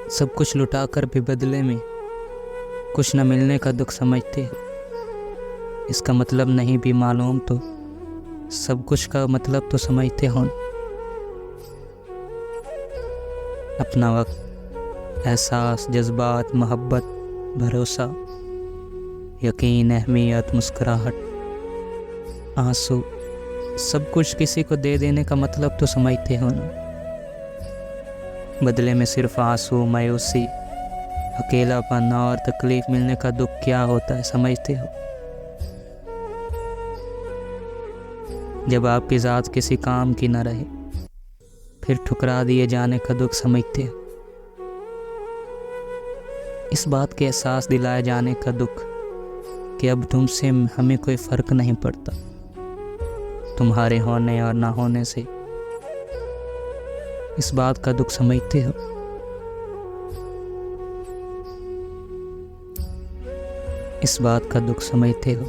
सब कुछ लुटा कर भी बदले में कुछ न मिलने का दुख समझते हो। इसका मतलब नहीं भी मालूम तो सब कुछ का मतलब तो समझते हो। अपना वक्त, एहसास, जज्बात, मोहब्बत, भरोसा, यकीन, अहमियत, मुस्कुराहट, आंसू, सब कुछ किसी को दे देने का मतलब तो समझते हो ना। बदले में सिर्फ आंसू, मायूसी, अकेलापन और तकलीफ मिलने का दुख क्या होता है समझते हो। जब आपकी ज़ात किसी काम की न रहे फिर ठुकरा दिए जाने का दुख समझते हो। इस बात के एहसास दिलाए जाने का दुख कि अब तुमसे हमें कोई फ़र्क नहीं पड़ता, तुम्हारे होने और ना होने से। इस बात का दुख समझते हो। इस बात का दुख समझते हो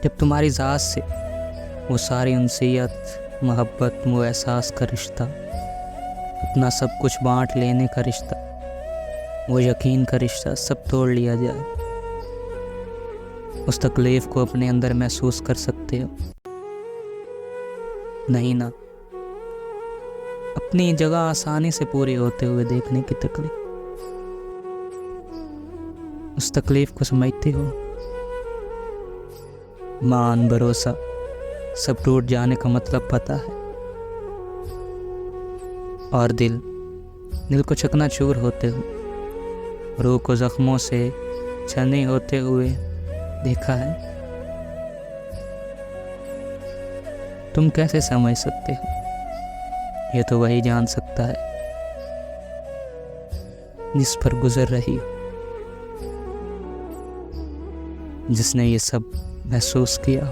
जब तुम्हारी ज़ात से वो सारी उनसियत, मोहब्बत, वो एहसास का रिश्ता, अपना सब कुछ बांट लेने का रिश्ता, वो यकीन का रिश्ता सब तोड़ लिया जाए। उस तकलीफ को अपने अंदर महसूस कर सकते हो। नहीं ना, अपनी जगह आसानी से पूरी होते हुए देखने की तकलीफ, उस तकलीफ को समझते हो। मान, भरोसा सब टूट जाने का मतलब पता है, और दिल को चकनाचूर होते हुए, रूह को जख्मों से छलनी होते हुए देखा है। तुम कैसे समझ सकते हो? ये तो वही जान सकता है जिस पर गुजर रही हो, जिसने ये सब महसूस किया।